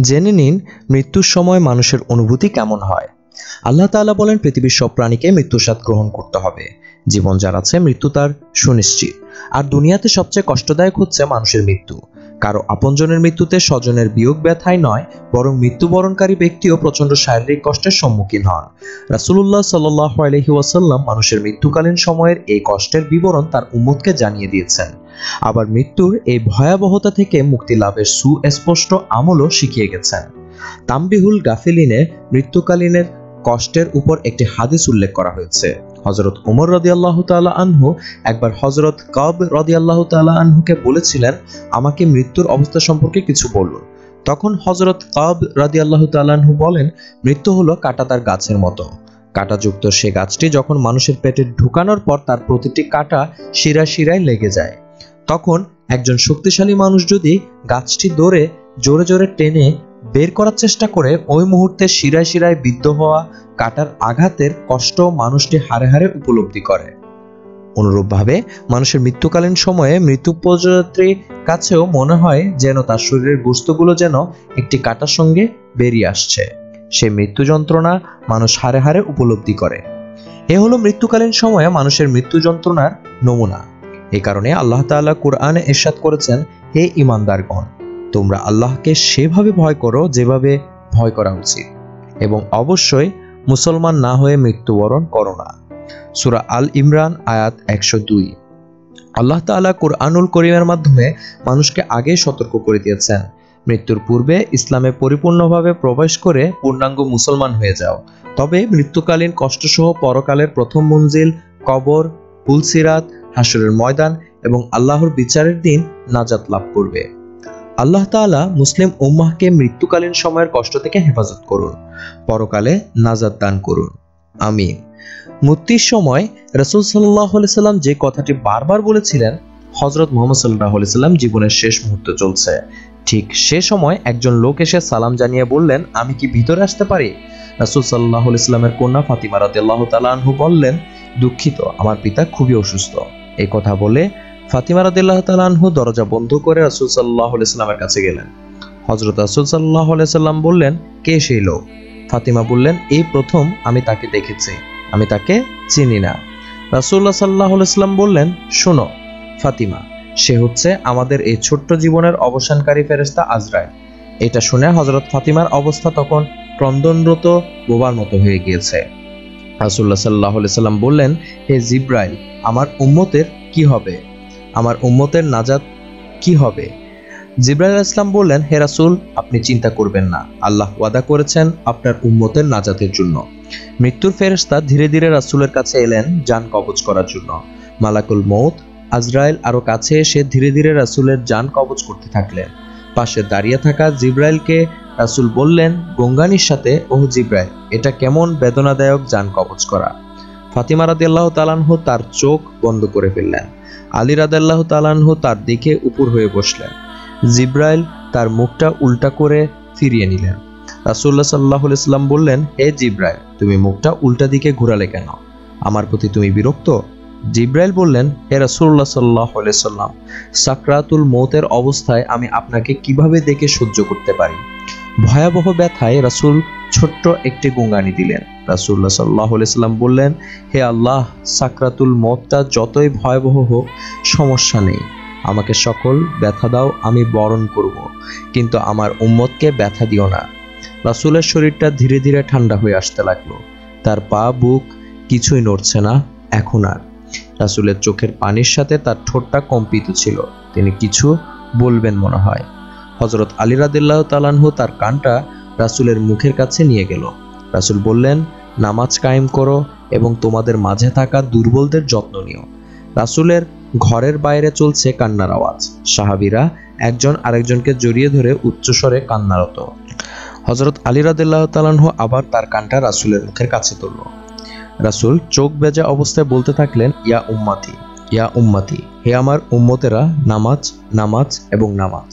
জেনে নিন মৃত্যুর সময় মানুষের অনুভূতি কেমন হয়। আল্লাহ তাআলা বলেন, পৃথিবীর সব প্রাণীকে মৃত্যুর স্বাদ গ্রহণ করতে হবে। জীবন যার আছে মৃত্যু তার সুনিশ্চিত। আর দুনিয়াতে সবচেয়ে কষ্টদায়ক হচ্ছে মানুষের মৃত্যু। কারো আপনজনের মৃত্যুতে স্বজনের বিয়োগ ব্যথায় নয়, বরং মৃত্যুবরণকারী ব্যক্তিও প্রচণ্ড শারীরিক কষ্টের সম্মুখীন হন। রাসূলুল্লাহ সাল্লাল্লাহু আলাইহি ওয়াসাল্লাম মানুষের মৃত্যুকালীন সময়ের এই কষ্টের বিবরণ তার উম্মতকে জানিয়ে দিয়েছেন। আবার মৃত্যুর এই ভয়াবহতা থেকে মুক্তি লাভের সুস্পষ্ট আমলও শিখিয়ে গেছেন। তামবিহুল গাফিলিনে মৃত্যুকালীনের কষ্টের উপর একটি হাদিস উল্লেখ করা হয়েছে। হযরত ওমর রাদিয়াল্লাহু তাআলা আনহু একবার হযরত কাব রাদিয়াল্লাহু তাআলা আনহুকে বলেছিলেন, আমাকে মৃত্যুর অবস্থা সম্পর্কে কিছু বলুন। তখন হযরত কাব রাদিয়াল্লাহু তাআলা আনহু বলেন, মৃত্যু হলো কাঁটাতার গাছের মতো। কাঁটাযুক্ত সে গাছটি যখন মানুষের পেটে ঢুকানোর পর তার প্রতিটি কাঁটা শিরায় শিরায় লেগে যায়। তখন একজন শক্তিশালী মানুষ যদি গাছটি ধরে জোরে জোরে টেনে বের করার চেষ্টা করে, ওই মুহূর্তে শিরায় শিরায় বিদ্ধ হওয়া কাটার আঘাতের কষ্ট মানুষটি হাড়ে হাড়ে উপলব্ধি করে। অনুরূপভাবে মানুষের মৃত্যুকালীন সময়ে মৃত্যুপথযাত্রীর কাছেও মনে হয় যেন তার শরীরের গোস্তগুলো যেন একটি কাঁটার সঙ্গে বেরিয়ে আসছে। সে মৃত্যু যন্ত্রণা মানুষ হাড়ে হাড়ে উপলব্ধি করে। এ হলো মৃত্যুকালীন সময়ে মানুষের মৃত্যু যন্ত্রণার নমুনা। এই কারণে আল্লাহ তাআলা কুরআনে ইরশাদ করেছেন, হে ঈমানদারগণ, তোমরা আল্লাহকে সেভাবে ভয় করো যেভাবে ভয় করা উচিত, এবং অবশ্যই মুসলমান না হয়ে মৃত্যুবরণ করো না। সূরা আল ইমরান আয়াত 102। আল্লাহ তাআলা কুরআনুল কারীমের মাধ্যমে মানুষকে আগেই সতর্ক করে দিয়েছেন, মৃত্যুর পূর্বে ইসলামে পরিপূর্ণভাবে প্রবেশ করে পূর্ণাঙ্গ মুসলমান হয়ে যাও, তবে মৃত্যুকালীন কষ্টসহ পরকালের প্রথম মঞ্জিল কবর, পুলসিরাত, হাসরের ময়দান এবং আল্লাহর বিচারের দিন নাজাত লাভ করবে। আল্লাহ তাআলা মুসলিম উম্মাহকে মৃত্যুকালীন সময়ের কষ্ট থেকে হেফাজত করুন, পরকালে নাজাত দান করুন, আমিন। মৃত্যুর সময় রাসূল সাল্লাল্লাহু আলাইহি সাল্লাম যে কথাটি বারবার বলেছিলেন, হযরত মুহাম্মদ সাল্লাল্লাহু আলাইহি সাল্লাম জীবনের শেষ মুহূর্ত চলছে, ঠিক সে সময় একজন লোক এসে সালাম জানিয়ে বললেন, আমি কি ভিতরে আসতে পারি? রাসূল সাল্লাল্লাহু আলাইহি সাল্লামের কন্যা ফাতিমা রাদিয়াল্লাহু তাআলা আনহু বললেন, দুঃখিত, আমার পিতা খুবই অসুস্থ। এই কথা বলে ফাতিমা রাদিয়াল্লাহু তাআলা আনহু দরজা বন্ধ করে রাসূল সাল্লাল্লাহু আলাইহি সাল্লামের কাছে গেলেন। হযরত রাসূল সাল্লাল্লাহু আলাইহি সাল্লাম বললেন, কে সেই লোক? ফাতিমা বললেন, এই প্রথম আমি তাকে দেখেছি, আমি তাকে চিনি না। রাসূলুল্লাহ সাল্লাল্লাহু আলাইহি সাল্লাম বললেন, শোনো ফাতিমা, সে হচ্ছে আমাদের এই ছোট্ট জীবনের অবসানকারী ফেরেশতা আজরাইল। এটা শুনে হযরত ফাতিমার অবস্থা তখন ক্রন্দনরত বোবার মতো হয়ে গিয়েছে। রাসূলুল্লাহ সাল্লাল্লাহু আলাইহি সাল্লাম বললেন, হে জিবরাইল, আমার উম্মতের কি হবে? আমার উম্মতের নাজাত কি হবে? জিবরাইল আলাইহিস সালাম বললেন, হে রাসূল, আপনি চিন্তা করবেন না, আল্লাহ ওয়াদা করেছেন আপনার উম্মতের নাজাতের জন্য। মৃত্যুর ফেরেশতা ধীরে ধীরে রাসূলের কাছে এলেন জান কবজ করার জন্য। মালাকুল মউত আজরাইল আরো কাছে এসে ধীরে ধীরে রাসূলের জান কবজ করতে থাকলেন। পাশে দাঁড়িয়ে থাকা জিবরাইলকে রাসূল বললেন গঙ্গানির সাথে, ওহ জিবরাইল, এটা কেমন বেদনাদায়ক জান কবজ করা। ফাতিমা রাদিয়াল্লাহু তাআলা আনহু তার চোখ বন্ধ করে ফেললেন। আলী রাদিয়াল্লাহু তাআলা আনহু তার দিকে উপর হয়ে বসলেন। জিবরাইল তার মুখটা উল্টা করে ফিরিয়ে নিলেন। রাসূলুল্লাহ সাল্লাল্লাহু আলাইহি সাল্লাম বললেন, হে জিবরাইল, তুমি মুখটা উল্টা দিকে ঘোরালে কেন? আমার প্রতি তুমি বিরক্ত? জিবরাইল বললেন, হে রাসূলুল্লাহ সাল্লাল্লাহু আলাইহি সাল্লাম, সাকরাতুল মউতের অবস্থায় আমি আপনাকে কিভাবে দেখে সহ্য করতে পারি? ভয়াবহ ব্যথায় রাসূল ছোট্ট একটি গুঙ্গানি দিলেন। রাসূলুল্লাহ সাল্লাল্লাহু আলাইহি সাল্লাম বললেন, হে আল্লাহ, সাকরাতুল মউতটা যতই ভয়াবহ হোক সমস্যা নেই, আমাকে সকল ব্যথা দাও, আমি বরণ করব, কিন্তু আমার উম্মতকে ব্যথা দিও না। রাসূলের শরীরটা ধীরে ধীরে ঠান্ডা হয়ে আসতে লাগলো। তার পা, বুক কিছুই নড়ছে না এখন আর। রাসূলের চোখের পানির সাথে তার ঠোঁটটা কম্পিত ছিল, তিনি কিছু বলবেন মনে হয়। হযরত আলী রাদিয়াল্লাহু তাআলা আনহু তার কানটা রাসূলের মুখের কাছে নিয়ে গেল। রাসূল বললেন, নামাজ কায়েম করো এবং তোমাদের মাঝে থাকা দুর্বলদের যত্ন নিও। রাসূলের ঘরের বাইরে চলছে কান্নার আওয়াজ। সাহাবীরা একজন আরেকজনকে জড়িয়ে ধরে উচ্চস্বরে কান্নারত। হযরত আলী রাদিয়াল্লাহু তাআলা আনহু আবার তার কানটা রাসূলের মুখের কাছে তুলল। রাসূল চোখ বেজা অবস্থায় বলতে থাকলেন, ইয়া উম্মতি, ইয়া উম্মতি, হে আমার উম্মতেরা, নামাজ, নামাজ এবং নামাজ।